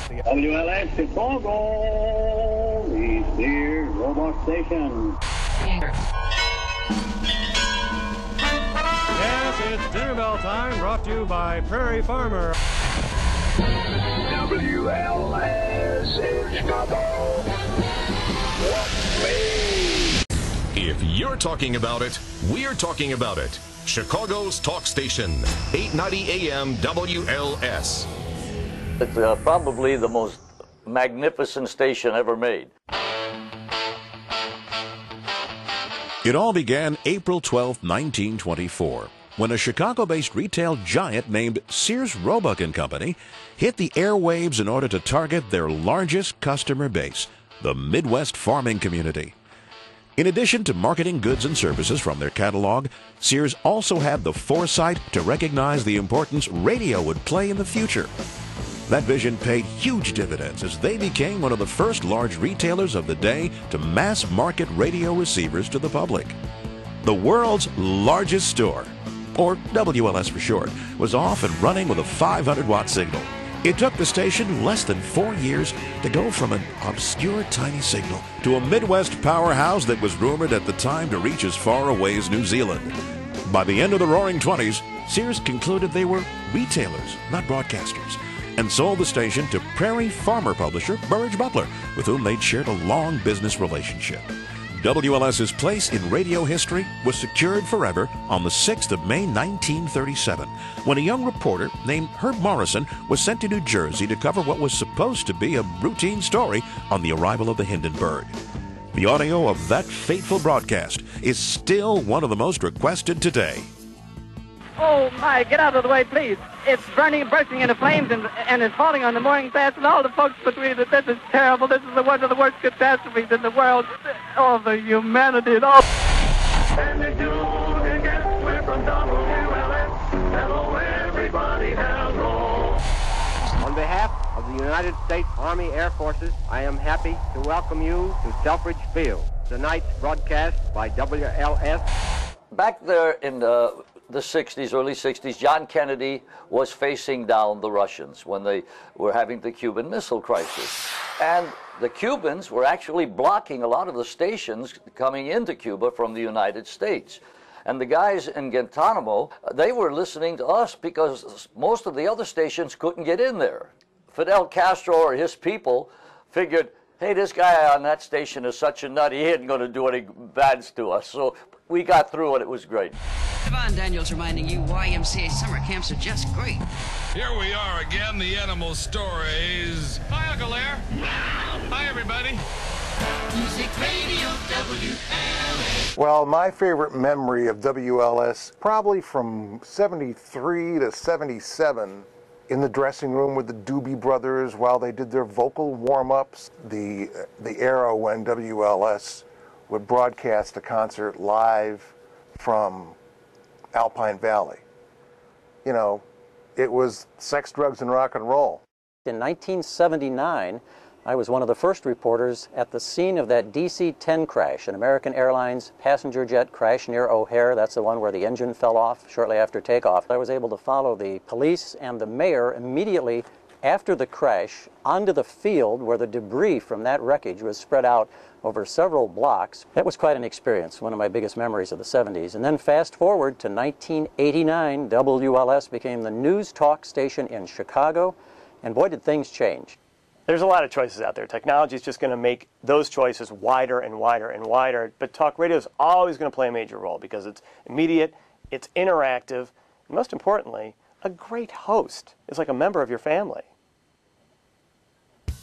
WLS Chicago, the Sears Robot Station. Yes, it's dinner bell time, brought to you by Prairie Farmer. WLS in Chicago. If you're talking about it, we're talking about it. Chicago's talk station, 890 AM WLS. It's probably the most magnificent station ever made. It all began April 12, 1924, when a Chicago-based retail giant named Sears Roebuck & Company hit the airwaves in order to target their largest customer base, the Midwest farming community. In addition to marketing goods and services from their catalog, Sears also had the foresight to recognize the importance radio would play in the future. That vision paid huge dividends as they became one of the first large retailers of the day to mass market radio receivers to the public. The world's largest store, or WLS for short, was off and running with a 500-watt signal. It took the station less than 4 years to go from an obscure tiny signal to a Midwest powerhouse that was rumored at the time to reach as far away as New Zealand. By the end of the Roaring '20s, Sears concluded they were retailers, not broadcasters, and sold the station to Prairie Farmer publisher Burrage Butler, with whom they'd shared a long business relationship. WLS's place in radio history was secured forever on the 6th of May 1937, when a young reporter named Herb Morrison was sent to New Jersey to cover what was supposed to be a routine story on the arrival of the Hindenburg. The audio of that fateful broadcast is still one of the most requested today. Oh, my, get out of the way, please. It's bursting into flames, and it's falling on the mooring mast, and all the folks between it. This is terrible. This is one of the worst catastrophes in the world. Oh, the humanity and all. And they do it again. We're from WLS. Hello, everybody. Hello. On behalf of the United States Army Air Forces, I am happy to welcome you to Selfridge Field. Tonight's broadcast by WLS. Back there in the 60s, early 60s, John Kennedy was facing down the Russians when they were having the Cuban Missile Crisis. And the Cubans were actually blocking a lot of the stations coming into Cuba from the United States. And the guys in Guantanamo, they were listening to us because most of the other stations couldn't get in there. Fidel Castro or his people figured, hey, this guy on that station is such a nut, he isn't going to do any bad to us. So we got through and it was great. Yvonne Daniels reminding you YMCA summer camps are just great. Here we are again, the Animal Stories. Hi, Uncle Air. Hi, everybody. Music Radio WLS. Well, my favorite memory of WLS, probably from 73 to 77, in the dressing room with the Doobie Brothers while they did their vocal warm-ups, the era when WLS would broadcast a concert live from Alpine Valley. You know, it was sex, drugs, and rock and roll. In 1979, I was one of the first reporters at the scene of that DC-10 crash, an American Airlines passenger jet crash near O'Hare. That's the one where the engine fell off shortly after takeoff. I was able to follow the police and the mayor immediately after the crash onto the field where the debris from that wreckage was spread out over several blocks. That was quite an experience, one of my biggest memories of the 70s. And then fast forward to 1989, WLS became the news talk station in Chicago, and boy did things change. There's a lot of choices out there. Technology is just going to make those choices wider and wider and wider, but talk radio is always going to play a major role because it's immediate, it's interactive, and most importantly, a great host is like a member of your family.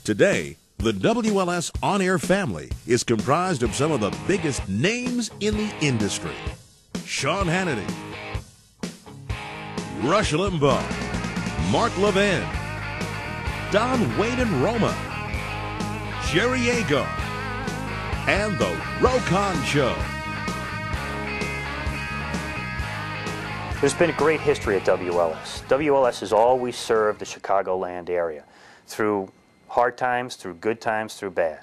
Today, the WLS on-air family is comprised of some of the biggest names in the industry. Sean Hannity, Rush Limbaugh, Mark Levin, Don Wade and Roma, Jerry Ago, and The Rokon Show. There's been a great history at WLS. WLS has always served the Chicagoland area through hard times, through good times, through bad.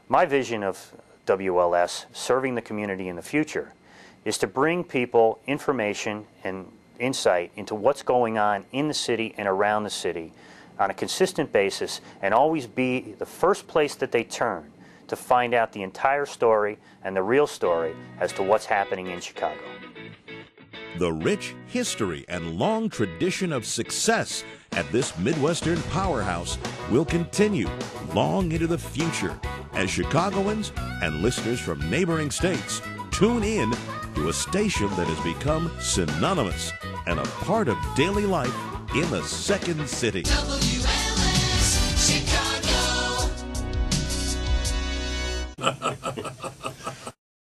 My vision of WLS serving the community in the future is to bring people information and insight into what's going on in the city and around the city on a consistent basis and always be the first place that they turn to find out the entire story and the real story as to what's happening in Chicago. The rich history and long tradition of success at this Midwestern powerhouse will continue long into the future as Chicagoans and listeners from neighboring states tune in to a station that has become synonymous and a part of daily life in the Second City. WLS Chicago.